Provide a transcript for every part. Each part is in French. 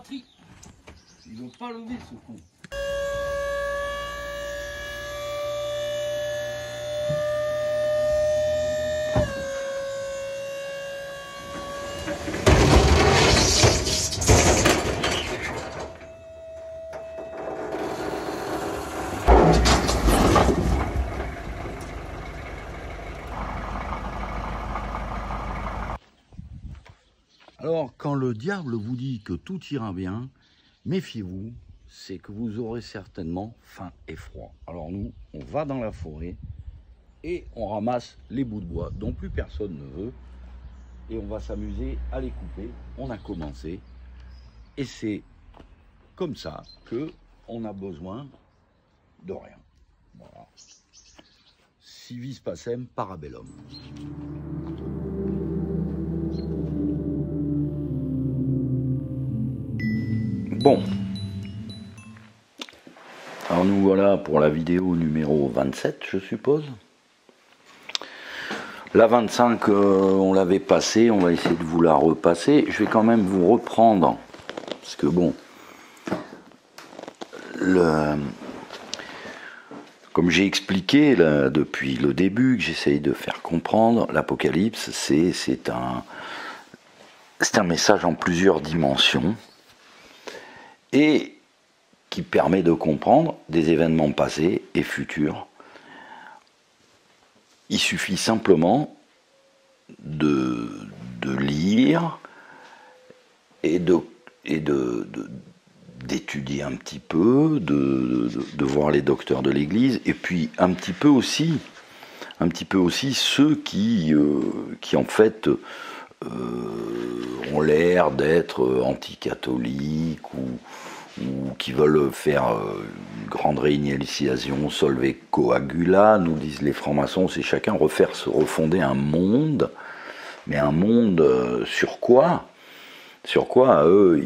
batterie. Il veut pas lever ce con. Alors, quand le diable vous dit que tout ira bien, méfiez-vous, c'est que vous aurez certainement faim et froid. Alors nous, on va dans la forêt et on ramasse les bouts de bois dont plus personne ne veut et on va s'amuser à les couper. On a commencé et c'est comme ça que on a besoin de rien. Voilà. Si vis pacem, parabellum. Bon, alors nous voilà pour la vidéo numéro 27, je suppose. La 25, on l'avait passée, on va essayer de vous la repasser. Je vais quand même vous reprendre, parce que bon, comme j'ai expliqué là, depuis le début, que j'essaye de faire comprendre, l'Apocalypse, c'est un message en plusieurs dimensions. Et qui permet de comprendre des événements passés et futurs. Il suffit simplement de lire et d'étudier un petit peu, de voir les docteurs de l'Église, et puis un petit peu aussi ceux qui en fait ont l'air d'être anticatholiques ou qui veulent faire une grande réinitialisation, solve coagula, nous disent les francs-maçons, c'est chacun refonder un monde, mais un monde sur quoi? Sur quoi, eux,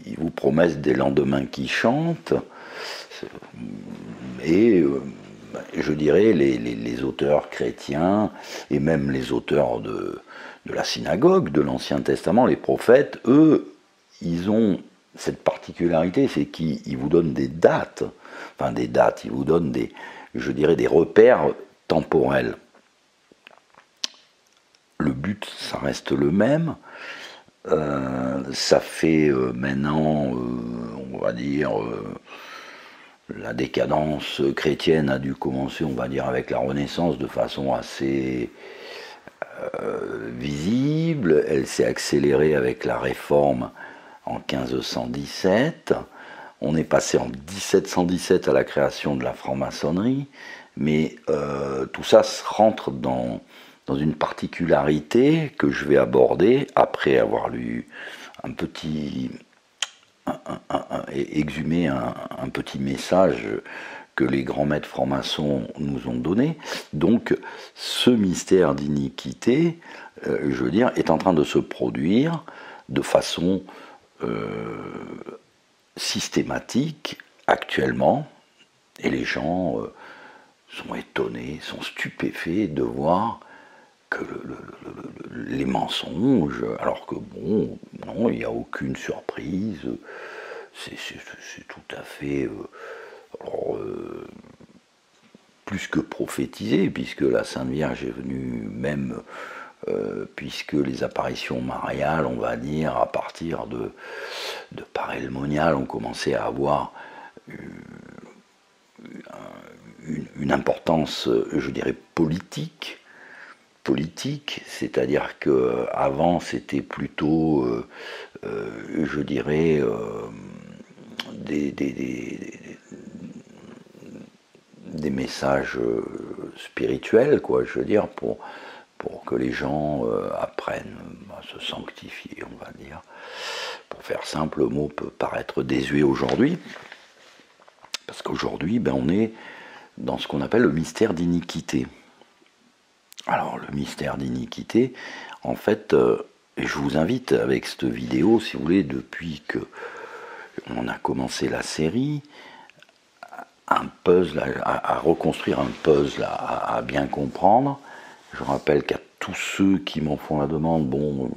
ils vous promettent des lendemains qui chantent, et je dirais les auteurs chrétiens, et même les auteurs de la synagogue, de l'Ancien Testament, les prophètes, eux, ils ont cette particularité, c'est qu'ils vous donnent des dates, ils vous donnent des repères temporels. Le but, ça reste le même. Ça fait maintenant, on va dire, la décadence chrétienne a dû commencer, on va dire, avec la Renaissance de façon assez visible. Elle s'est accélérée avec la Réforme en 1517, on est passé en 1717 à la création de la franc-maçonnerie, mais tout ça rentre dans une particularité que je vais aborder après avoir lu exhumé un petit message que les grands maîtres francs-maçons nous ont donné. Donc ce mystère d'iniquité, je veux dire, est en train de se produire de façon systématique actuellement, et les gens sont étonnés, sont stupéfaits de voir que les mensonges, alors que bon, non, il n'y a aucune surprise, c'est tout à fait plus que prophétisé, puisque la Sainte Vierge est venue même puisque les apparitions mariales, on va dire, à partir de Parel Monial, ont commencé à avoir une importance, je dirais, politique, c'est-à-dire qu'avant c'était plutôt, je dirais, des messages spirituels, quoi, je veux dire, pour que les gens apprennent à se sanctifier, on va dire. Pour faire simple, le mot peut paraître désuet aujourd'hui, parce qu'aujourd'hui, on est dans ce qu'on appelle le mystère d'iniquité. Alors, le mystère d'iniquité, en fait, et je vous invite avec cette vidéo, si vous voulez, depuis que on a commencé la série, un puzzle, à reconstruire un puzzle, à bien comprendre. Je rappelle qu'à tous ceux qui m'en font la demande, bon,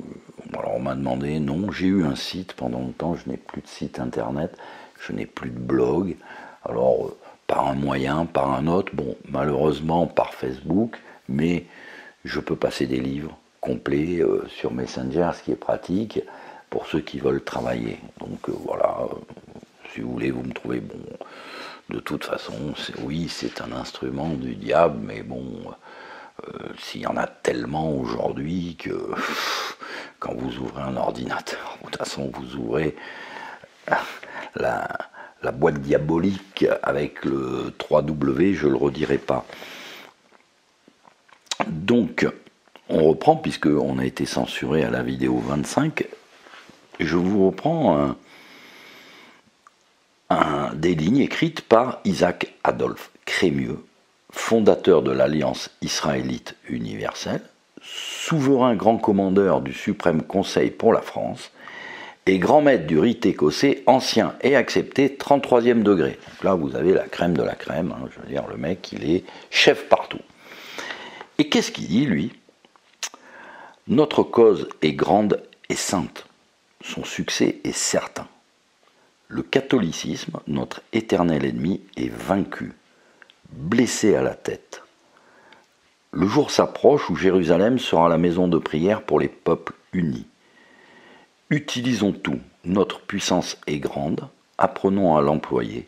alors on m'a demandé, non, j'ai eu un site pendant longtemps, je n'ai plus de site internet, je n'ai plus de blog. Alors, par un moyen, par un autre, bon, malheureusement par Facebook, mais je peux passer des livres complets sur Messenger, ce qui est pratique pour ceux qui veulent travailler. Donc voilà, si vous voulez, vous me trouvez bon. De toute façon, oui, c'est un instrument du diable, mais bon, s'il y en a tellement aujourd'hui que quand vous ouvrez un ordinateur, de toute façon, vous ouvrez la boîte diabolique avec le 3W, je ne le redirai pas. Donc, on reprend, puisqu'on a été censuré à la vidéo 25, je vous reprends des lignes écrites par Isaac Adolphe Crémieux, fondateur de l'Alliance israélite universelle, souverain grand commandeur du Suprême Conseil pour la France, et grand maître du rite écossais ancien et accepté 33e degré. Donc là, vous avez la crème de la crème, hein, je veux dire, le mec, il est chef partout. Et qu'est-ce qu'il dit, lui? Notre cause est grande et sainte. Son succès est certain. Le catholicisme, notre éternel ennemi, est vaincu, blessé à la tête. Le jour s'approche où Jérusalem sera la maison de prière pour les peuples unis. Utilisons tout, notre puissance est grande, apprenons à l'employer.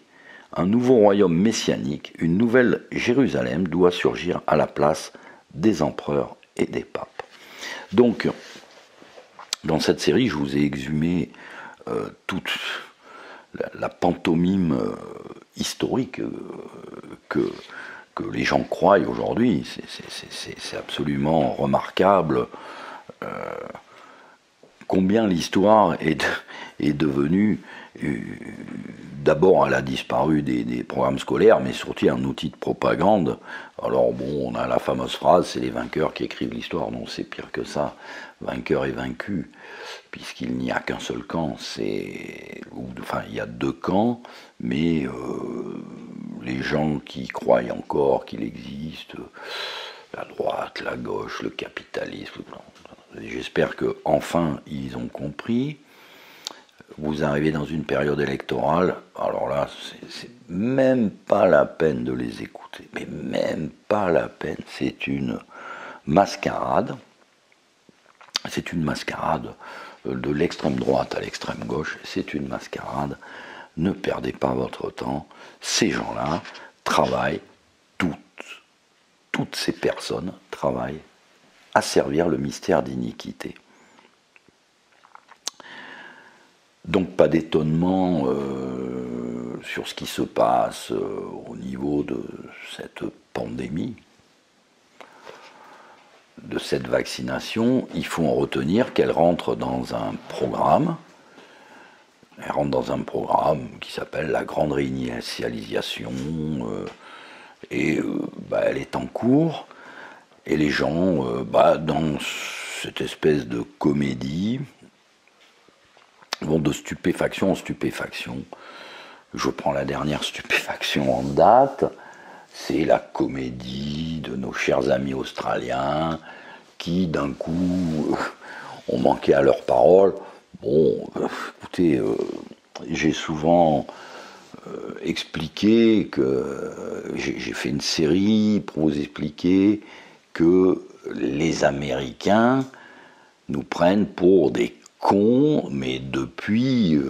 Un nouveau royaume messianique, une nouvelle Jérusalem doit surgir à la place des empereurs et des papes. Donc, dans cette série, je vous ai exhumé toute la pantomime historique que les gens croient aujourd'hui. C'est absolument remarquable combien l'histoire est devenue, d'abord elle a disparu des programmes scolaires, mais surtout un outil de propagande. Alors bon, on a la fameuse phrase, c'est les vainqueurs qui écrivent l'histoire. Non, c'est pire que ça, vainqueur et vaincu, puisqu'il n'y a qu'un seul camp, enfin il y a deux camps, mais les gens qui croient encore qu'il existe la droite, la gauche, le capitalisme, j'espère qu'enfin ils ont compris. Vous arrivez dans une période électorale, alors là, c'est même pas la peine de les écouter, mais même pas la peine, c'est une mascarade. C'est une mascarade de l'extrême droite à l'extrême gauche, c'est une mascarade. Ne perdez pas votre temps, ces gens-là travaillent, toutes ces personnes travaillent à servir le mystère d'iniquité. Donc pas d'étonnement sur ce qui se passe au niveau de cette pandémie, de cette vaccination. Il faut en retenir qu'elle rentre dans un programme. Elle rentre dans un programme qui s'appelle la grande réinitialisation elle est en cours. Et les gens, dans cette espèce de comédie, vont de stupéfaction en stupéfaction. Je prends la dernière stupéfaction en date, c'est la comédie de nos chers amis australiens qui d'un coup ont manqué à leurs paroles. Bon, écoutez, j'ai souvent expliqué que j'ai fait une série pour vous expliquer que les Américains nous prennent pour des cons, mais depuis,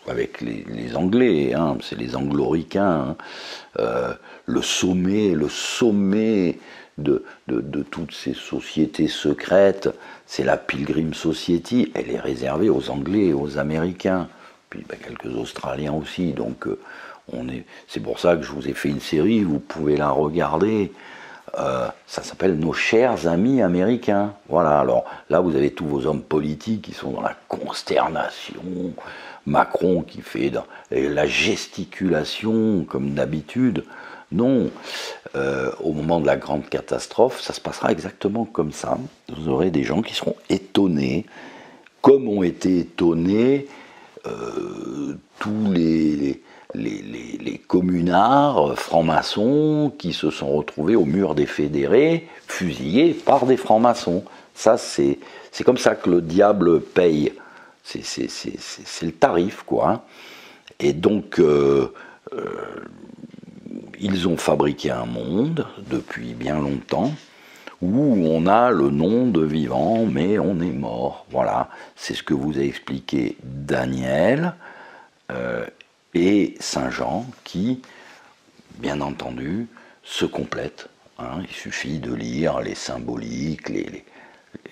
avec les Anglais, hein, c'est les Angloricains, le sommet de toutes ces sociétés secrètes, c'est la Pilgrim Society, elle est réservée aux Anglais et aux Américains, puis quelques Australiens aussi, donc c'est pour ça que je vous ai fait une série, vous pouvez la regarder. Ça s'appelle Nos chers amis américains. Voilà, alors là vous avez tous vos hommes politiques qui sont dans la consternation, Macron qui fait la gesticulation comme d'habitude. Non, au moment de la grande catastrophe, ça se passera exactement comme ça. Vous aurez des gens qui seront étonnés, comme ont été étonnés tous les communards francs-maçons qui se sont retrouvés au mur des fédérés, fusillés par des francs-maçons. Ça, c'est c'est comme ça que le diable paye. C'est le tarif, quoi. Hein. Et donc, ils ont fabriqué un monde depuis bien longtemps où on a le nom de vivant, mais on est mort. Voilà, c'est ce que vous a expliqué Daniel et Saint Jean, qui, bien entendu, se complètent. Hein. Il suffit de lire les symboliques,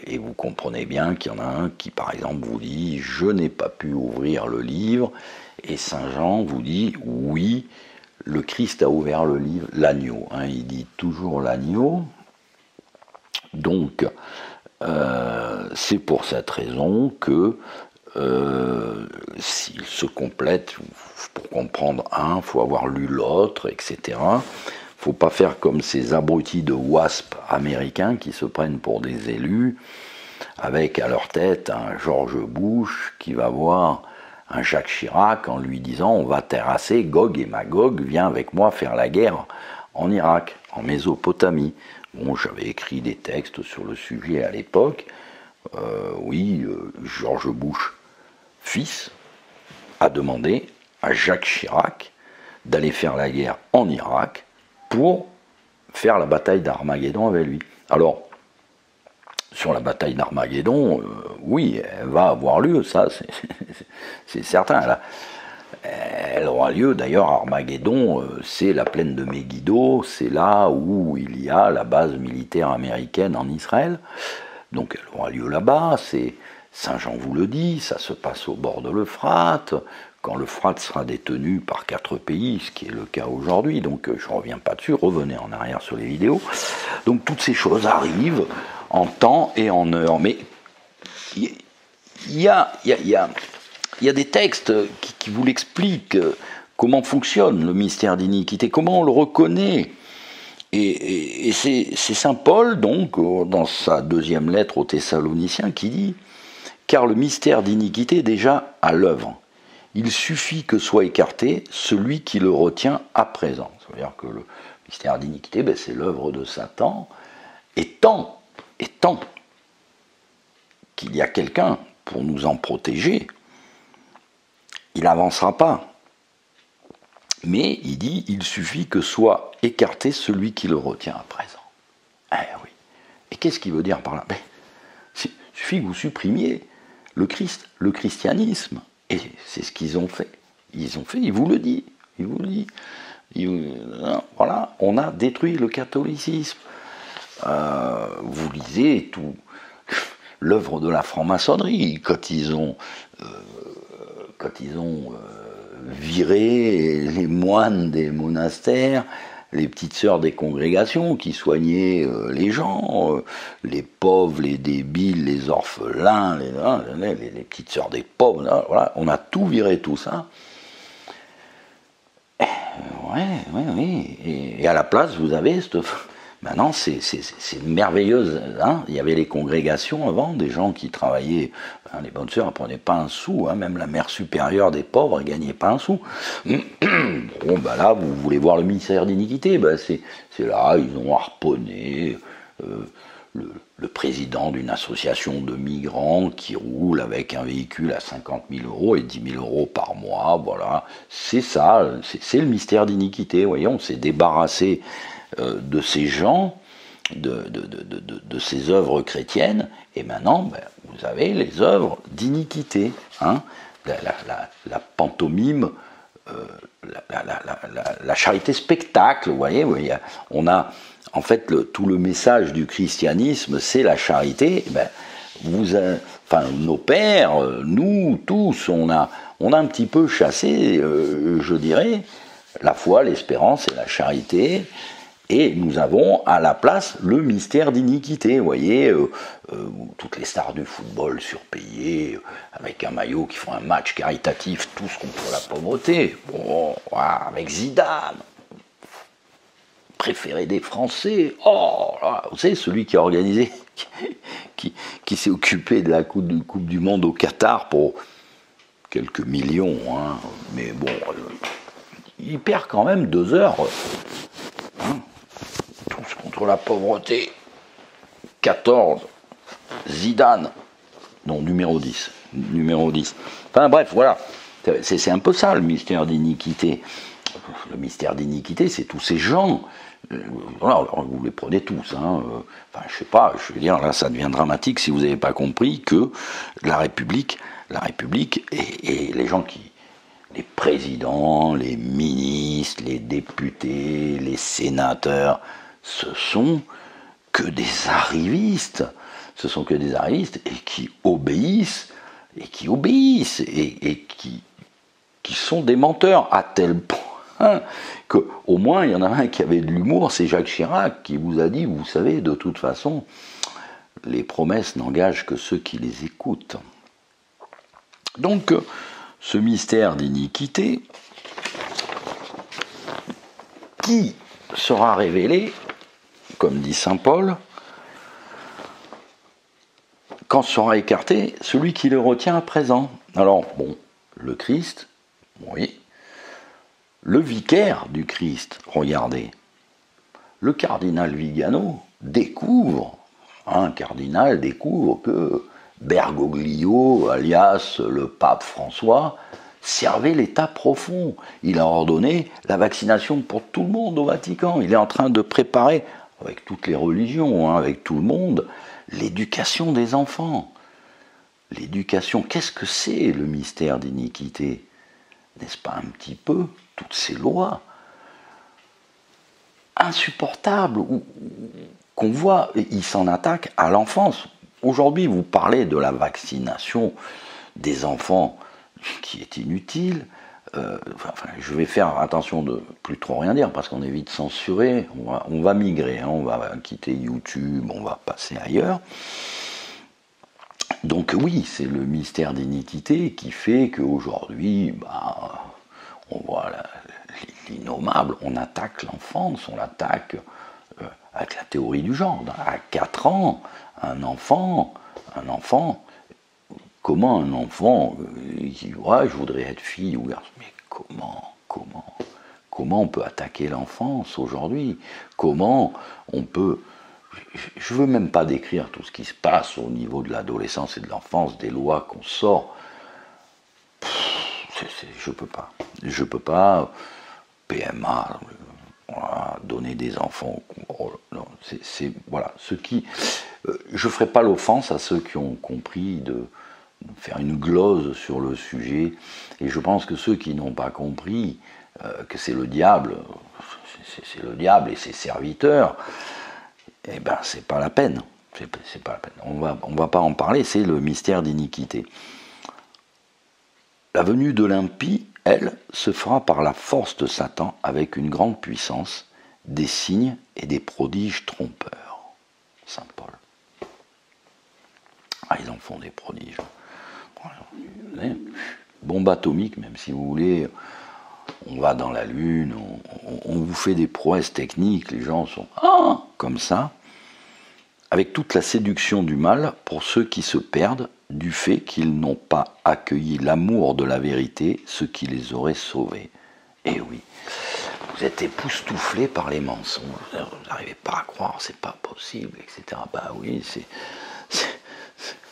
et vous comprenez bien qu'il y en a un qui, par exemple, vous dit « Je n'ai pas pu ouvrir le livre », et Saint Jean vous dit « Oui, le Christ a ouvert le livre, l'agneau. Hein, ». Il dit toujours l'agneau. Donc, c'est pour cette raison que s'il se complète, pour comprendre un, il faut avoir lu l'autre, etc. Il ne faut pas faire comme ces abrutis de WASP américains qui se prennent pour des élus, avec à leur tête un George Bush qui va voir un Jacques Chirac en lui disant « On va terrasser Gog et Magog, viens avec moi faire la guerre en Irak, en Mésopotamie ». Bon, j'avais écrit des textes sur le sujet à l'époque. George Bush, fils, a demandé à Jacques Chirac d'aller faire la guerre en Irak pour faire la bataille d'Armageddon avec lui. Alors, sur la bataille d'Armageddon, oui, elle va avoir lieu, ça c'est certain. Elle aura lieu, d'ailleurs, Armageddon, c'est la plaine de Megiddo, c'est là où il y a la base militaire américaine en Israël. Donc elle aura lieu là-bas, c'est Saint Jean vous le dit, ça se passe au bord de l'Euphrate, quand l'Euphrate sera détenu par 4 pays, ce qui est le cas aujourd'hui, donc je ne reviens pas dessus, revenez en arrière sur les vidéos. Donc toutes ces choses arrivent en temps et en heure, mais il y a des textes qui vous l'expliquent, comment fonctionne le mystère d'iniquité, comment on le reconnaît. Et c'est saint Paul, donc, dans sa 2e lettre aux Thessaloniciens, qui dit « Car le mystère d'iniquité est déjà à l'œuvre. Il suffit que soit écarté celui qui le retient à présent. » C'est-à-dire que le mystère d'iniquité, c'est l'œuvre de Satan. Et tant qu'il y a quelqu'un pour nous en protéger, il n'avancera pas. Mais il dit, il suffit que soit écarté celui qui le retient à présent. Oui. Et qu'est-ce qu'il veut dire par là? Il suffit que vous supprimiez le Christ, le christianisme. Et c'est ce qu'ils ont fait. Il vous le dit. Voilà, on a détruit le catholicisme. Vous lisez tout l'œuvre de la franc-maçonnerie, quand ils ont viré les moines des monastères, les petites sœurs des congrégations qui soignaient les gens, les pauvres, les débiles, les orphelins, les petites sœurs des pauvres, là, voilà, on a tout viré, tout ça. Oui. Et à la place, vous avez cette... Maintenant, c'est une merveilleuse... Hein, il y avait les congrégations avant, des gens qui travaillaient... Hein, les bonnes sœurs ne prenaient pas un sou, hein, même la mère supérieure des pauvres ne gagnait pas un sou. Bon, là, vous voulez voir le mystère d'iniquité, c'est là, ils ont harponné le président d'une association de migrants qui roule avec un véhicule à 50 000 € et 10 000 € par mois, voilà. C'est ça, c'est le mystère d'iniquité, voyez, on s'est débarrassé de ces gens, de ces œuvres chrétiennes, et maintenant, vous avez les œuvres d'iniquité, hein, la pantomime, la charité spectacle, vous voyez, on a, en fait, tout le message du christianisme, c'est la charité. Nos pères, nous tous, on a un petit peu chassé, je dirais, la foi, l'espérance et la charité. Et nous avons à la place le mystère d'iniquité, vous voyez, toutes les stars du football surpayées, avec un maillot qui font un match caritatif, tous contre la pauvreté, bon, voilà, avec Zidane, préféré des Français, vous savez, celui qui a organisé, qui s'est occupé de la coupe du Monde au Qatar pour quelques millions, hein, mais bon, il perd quand même 2 heures, contre la pauvreté. 14, Zidane, Non, numéro 10. Numéro 10. Enfin bref, voilà. C'est un peu ça le mystère d'iniquité. Le mystère d'iniquité, c'est tous ces gens. Voilà, alors vous les prenez tous. Hein. Enfin, je sais pas, je veux dire, là, ça devient dramatique si vous n'avez pas compris que la République et les gens qui. Les présidents, les ministres, les députés, les sénateurs, ce sont que des arrivistes. Ce sont que des arrivistes et qui obéissent, et qui sont des menteurs, à tel point qu'au moins il y en a un qui avait de l'humour, c'est Jacques Chirac, qui vous a dit, vous savez, de toute façon, les promesses n'engagent que ceux qui les écoutent. Donc, ce mystère d'iniquité, qui sera révélé, comme dit saint Paul, quand sera écarté celui qui le retient à présent. Alors, bon, le Christ, oui, le vicaire du Christ, regardez, le cardinal Vigano découvre, un cardinal découvre que Bergoglio, alias le pape François, servait l'État profond. Il a ordonné la vaccination pour tout le monde au Vatican. Il est en train de préparer, avec toutes les religions, avec tout le monde, l'éducation des enfants. L'éducation, qu'est-ce que c'est le mystère d'iniquité? N'est-ce pas un petit peu toutes ces lois insupportables qu'on voit, ils s'en attaquent à l'enfance. Aujourd'hui, vous parlez de la vaccination des enfants qui est inutile. Je vais faire attention de plus trop rien dire parce qu'on est vite censuré. On va migrer, on va quitter YouTube, on va passer ailleurs. Donc oui, c'est le mystère d'iniquité qui fait qu'aujourd'hui, on voit l'innommable, on attaque l'enfance, on l'attaque avec la théorie du genre. À 4 ans, un enfant, comment un enfant dit ouais, je voudrais être fille ou garçon, mais comment on peut attaquer l'enfance aujourd'hui? Comment on peut. Je ne veux même pas décrire tout ce qui se passe au niveau de l'adolescence et de l'enfance, des lois qu'on sort. Je peux pas. PMA, voilà, donner des enfants. Non, voilà, ceux qui. Je ne ferai pas l'offense à ceux qui ont compris de faire une glose sur le sujet. Et je pense que ceux qui n'ont pas compris que c'est le diable et ses serviteurs, eh ben c'est pas la peine. C'est pas la peine. On va pas en parler. C'est le mystère d'iniquité. La venue de l'impie, elle, se fera par la force de Satan avec une grande puissance, des signes et des prodiges trompeurs. Saint Paul. Ils en font des prodiges. Bombe atomique, même si vous voulez, on va dans la Lune, on vous fait des prouesses techniques, les gens sont comme ça, avec toute la séduction du mal pour ceux qui se perdent du fait qu'ils n'ont pas accueilli l'amour de la vérité, ce qui les aurait sauvés. Et oui, vous êtes époustouflés par les mensonges, vous n'arrivez pas à croire, c'est pas possible, etc. Oui, c'est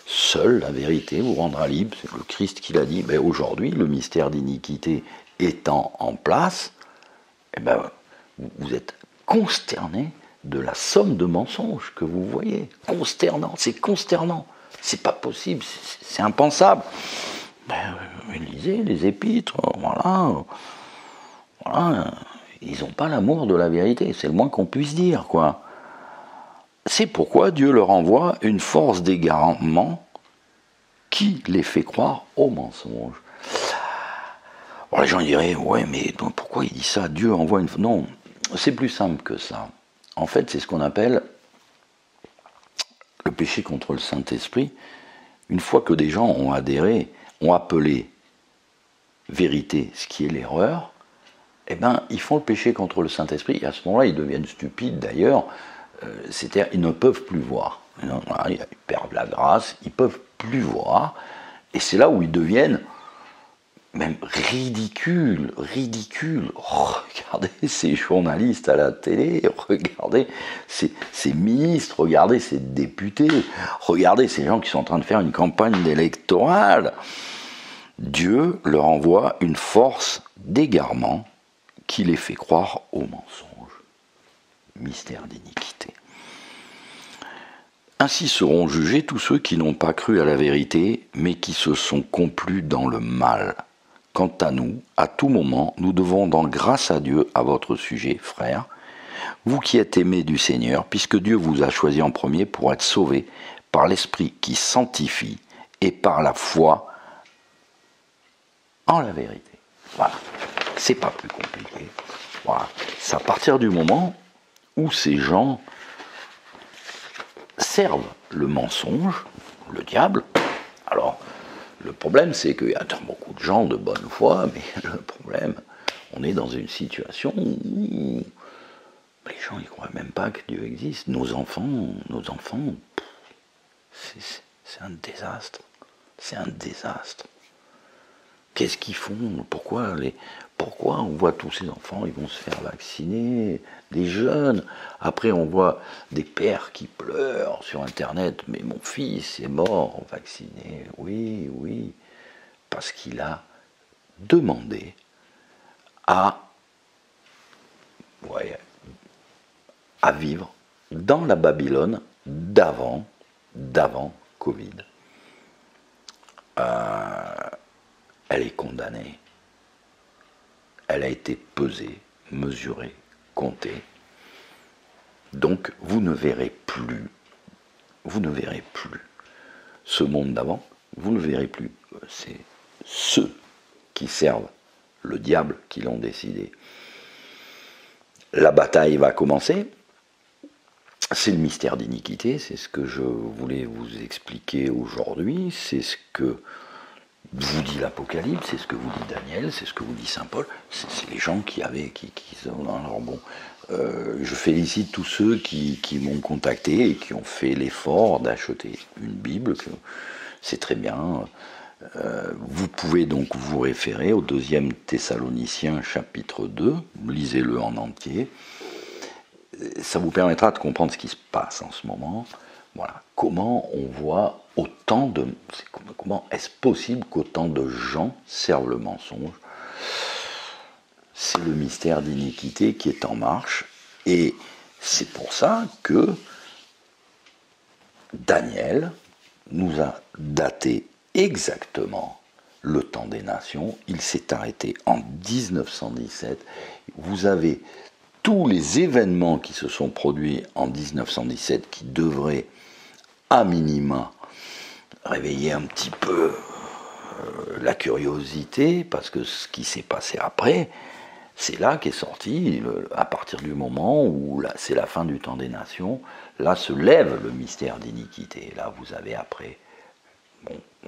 seule la vérité vous rendra libre, c'est le Christ qui l'a dit. Mais aujourd'hui, le mystère d'iniquité étant en place, vous êtes consterné de la somme de mensonges que vous voyez. Consternant, c'est pas possible, c'est impensable. Lisez les épîtres, voilà, ils n'ont pas l'amour de la vérité, c'est le moins qu'on puisse dire, quoi. C'est pourquoi Dieu leur envoie une force d'égarement qui les fait croire aux mensonges. Alors les gens diraient, ouais, mais pourquoi il dit ça? Dieu envoie une... Non, c'est plus simple que ça. En fait, c'est ce qu'on appelle le péché contre le Saint-Esprit. Une fois que des gens ont adhéré, ont appelé vérité ce qui est l'erreur, ils font le péché contre le Saint-Esprit, et à ce moment-là, ils deviennent stupides d'ailleurs, c'est-à-dire ils ne peuvent plus voir. Ils perdent la grâce, ils ne peuvent plus voir, et c'est là où ils deviennent même ridicule, ridicule. Regardez ces journalistes à la télé, regardez ces ministres, regardez ces députés, regardez ces gens qui sont en train de faire une campagne électorale. Dieu leur envoie une force d'égarement qui les fait croire au mensonge. Mystère d'iniquité. Ainsi seront jugés tous ceux qui n'ont pas cru à la vérité, mais qui se sont complus dans le mal. Quant à nous, à tout moment, nous devons rendre grâce à Dieu à votre sujet, frères, vous qui êtes aimés du Seigneur, puisque Dieu vous a choisi en premier pour être sauvés par l'Esprit qui sanctifie et par la foi en la vérité. Voilà, c'est pas plus compliqué. Voilà, c'est à partir du moment où ces gens servent le mensonge, le diable. Alors, le problème, c'est qu'il y a beaucoup de gens de bonne foi, mais le problème, on est dans une situation où les gens ne croient même pas que Dieu existe. Nos enfants, c'est un désastre. C'est un désastre. Qu'est-ce qu'ils font? Pourquoi on voit tous ces enfants, ils vont se faire vacciner, des jeunes. Après, on voit des pères qui pleurent sur Internet. Mais mon fils est mort vacciné. Oui, oui. Parce qu'il a demandé à vivre dans la Babylone d'avant Covid. Elle est condamnée. Elle a été pesée, mesurée, comptée. Donc vous ne verrez plus ce monde d'avant, vous ne verrez plus. C'est ceux qui servent le diable qui l'ont décidé. La bataille va commencer. C'est le mystère d'iniquité, c'est ce que je voulais vous expliquer aujourd'hui, c'est ce que vous dit l'Apocalypse, c'est ce que vous dit Daniel, c'est ce que vous dit Saint Paul, c'est les gens qui sont dans leur bon. Je félicite tous ceux qui m'ont contacté et qui ont fait l'effort d'acheter une Bible, c'est très bien. Vous pouvez donc vous référer au 2e Thessaloniciens chapitre 2, lisez-le en entier. Ça vous permettra de comprendre ce qui se passe en ce moment. Voilà, comment on voit comment est-ce possible qu'autant de gens servent le mensonge? C'est le mystère d'iniquité qui est en marche, et c'est pour ça que Daniel nous a daté exactement le temps des nations. Il s'est arrêté en 1917. Vous avez tous les événements qui se sont produits en 1917 qui devraient à minima réveiller un petit peu la curiosité, parce que ce qui s'est passé après, c'est là qu'est sorti, à partir du moment où c'est la fin du temps des nations, là se lève le mystère d'iniquité. Là vous avez après,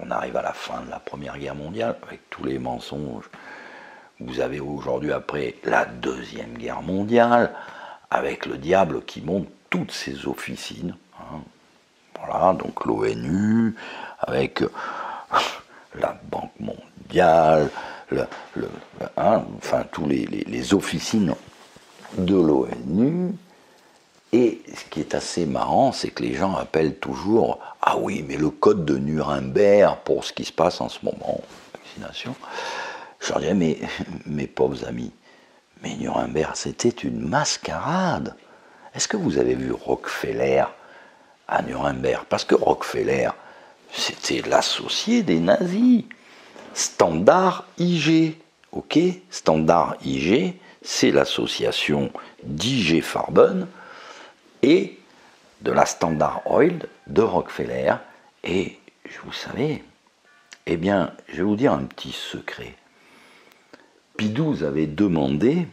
on arrive à la fin de la Première Guerre mondiale, avec tous les mensonges. Vous avez aujourd'hui après la Deuxième Guerre mondiale, avec le diable qui monte toutes ses officines. Voilà, donc l'ONU, avec la Banque mondiale, enfin tous les officines de l'ONU. Et ce qui est assez marrant, c'est que les gens appellent toujours « Ah oui, mais le code de Nuremberg pour ce qui se passe en ce moment, vaccination ». Je leur disais, mes pauvres amis, mais Nuremberg, c'était une mascarade. Est-ce que vous avez vu Rockefeller à Nuremberg? Parce que Rockefeller, c'était l'associé des nazis. Standard IG, ok? Standard IG, c'est l'association d'I.G. Farben et de la Standard Oil de Rockefeller. Et vous savez, eh bien, je vais vous dire un petit secret. Pie XII avait demandé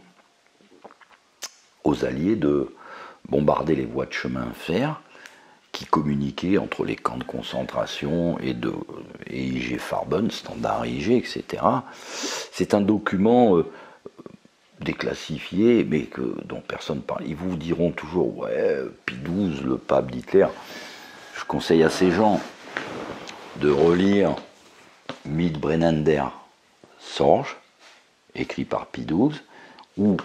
aux Alliés de bombarder les voies de chemin de fer qui communiquaient entre les camps de concentration et IG Farben, Standard IG, etc. C'est un document déclassifié, mais dont personne ne parle. Ils vous diront toujours, ouais, Pie XII, le pape d'Hitler. Je conseille à ces gens de relire Mitbrennander, Sorge, écrit par Pie XII, ou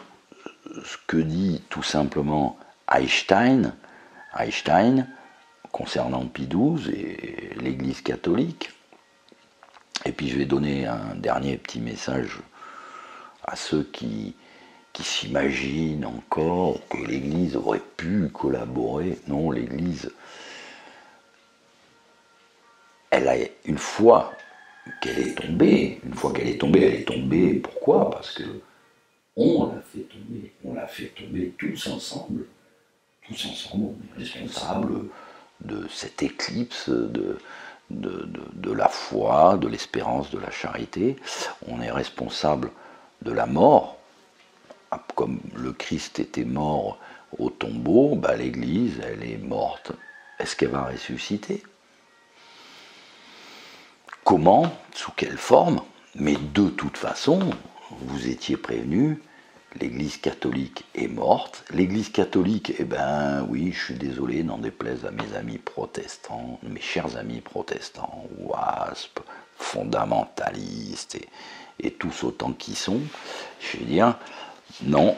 ce que dit tout simplement Einstein concernant Pie XII et l'Église catholique. Et puis je vais donner un dernier petit message à ceux qui s'imaginent encore que l'Église aurait pu collaborer. Non, l'Église, elle a une fois qu'elle est tombée, elle est tombée. Pourquoi? Parce que on l'a fait tomber tous ensemble. On est responsables de cette éclipse de la foi, de l'espérance, de la charité. On est responsable de la mort. Comme le Christ était mort au tombeau, l'Église, elle est morte. Est-ce qu'elle va ressusciter? Comment? Sous quelle forme? Mais de toute façon, vous étiez prévenus, l'Église catholique est morte. L'Église catholique, oui, je suis désolé, n'en déplaise à mes amis protestants, mes chers amis protestants, WASP, fondamentalistes et tous autant qui sont, je vais dire, non,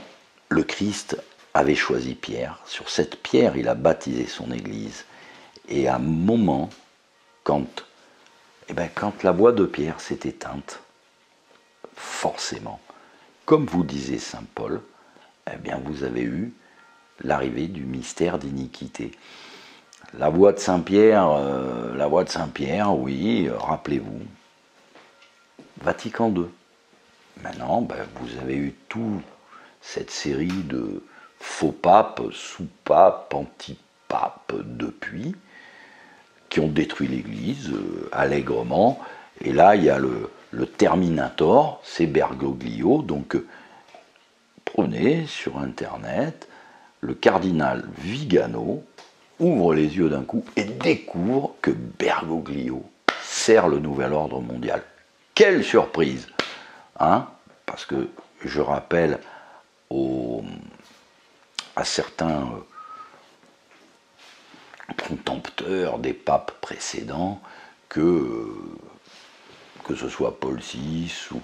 le Christ avait choisi Pierre. Sur cette pierre, il a baptisé son Église. Et à un moment, quand la voix de Pierre s'est éteinte, forcément, comme vous disait saint Paul, vous avez eu l'arrivée du mystère d'iniquité. La voix de Saint-Pierre, oui, rappelez-vous, Vatican II. Maintenant, vous avez eu toute cette série de faux papes, sous-papes, anti-papes depuis, qui ont détruit l'Église allègrement. Et là, il y a le Terminator, c'est Bergoglio. Donc, prenez sur Internet, le cardinal Vigano ouvre les yeux d'un coup et découvre que Bergoglio sert le nouvel ordre mondial. Quelle surprise, hein? Parce que je rappelle à certains contempteurs des papes précédents que ce soit Paul VI ou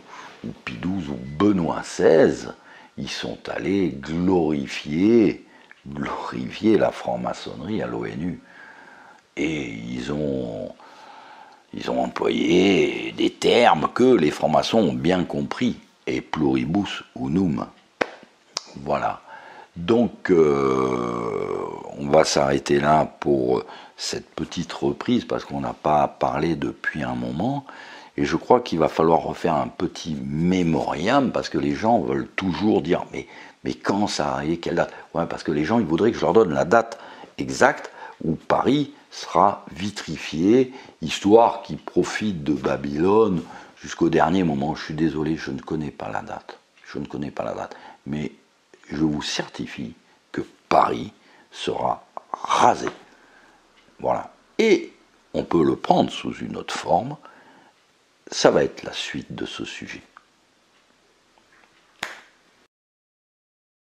Pie XII ou Benoît XVI, ils sont allés glorifier la franc-maçonnerie à l'ONU. Et ils ont employé des termes que les francs-maçons ont bien compris. Et pluribus unum. Voilà. Donc, on va s'arrêter là pour cette petite reprise, parce qu'on n'a pas parlé depuis un moment. Et je crois qu'il va falloir refaire un petit mémoriam, parce que les gens veulent toujours dire mais quand ça arrive, quelle date? Ouais, parce que les gens, ils voudraient que je leur donne la date exacte où Paris sera vitrifié, histoire qu'ils profitent de Babylone jusqu'au dernier moment. Je suis désolé, je ne connais pas la date. Mais je vous certifie que Paris sera rasé. Voilà. Et on peut le prendre sous une autre forme. Ça va être la suite de ce sujet.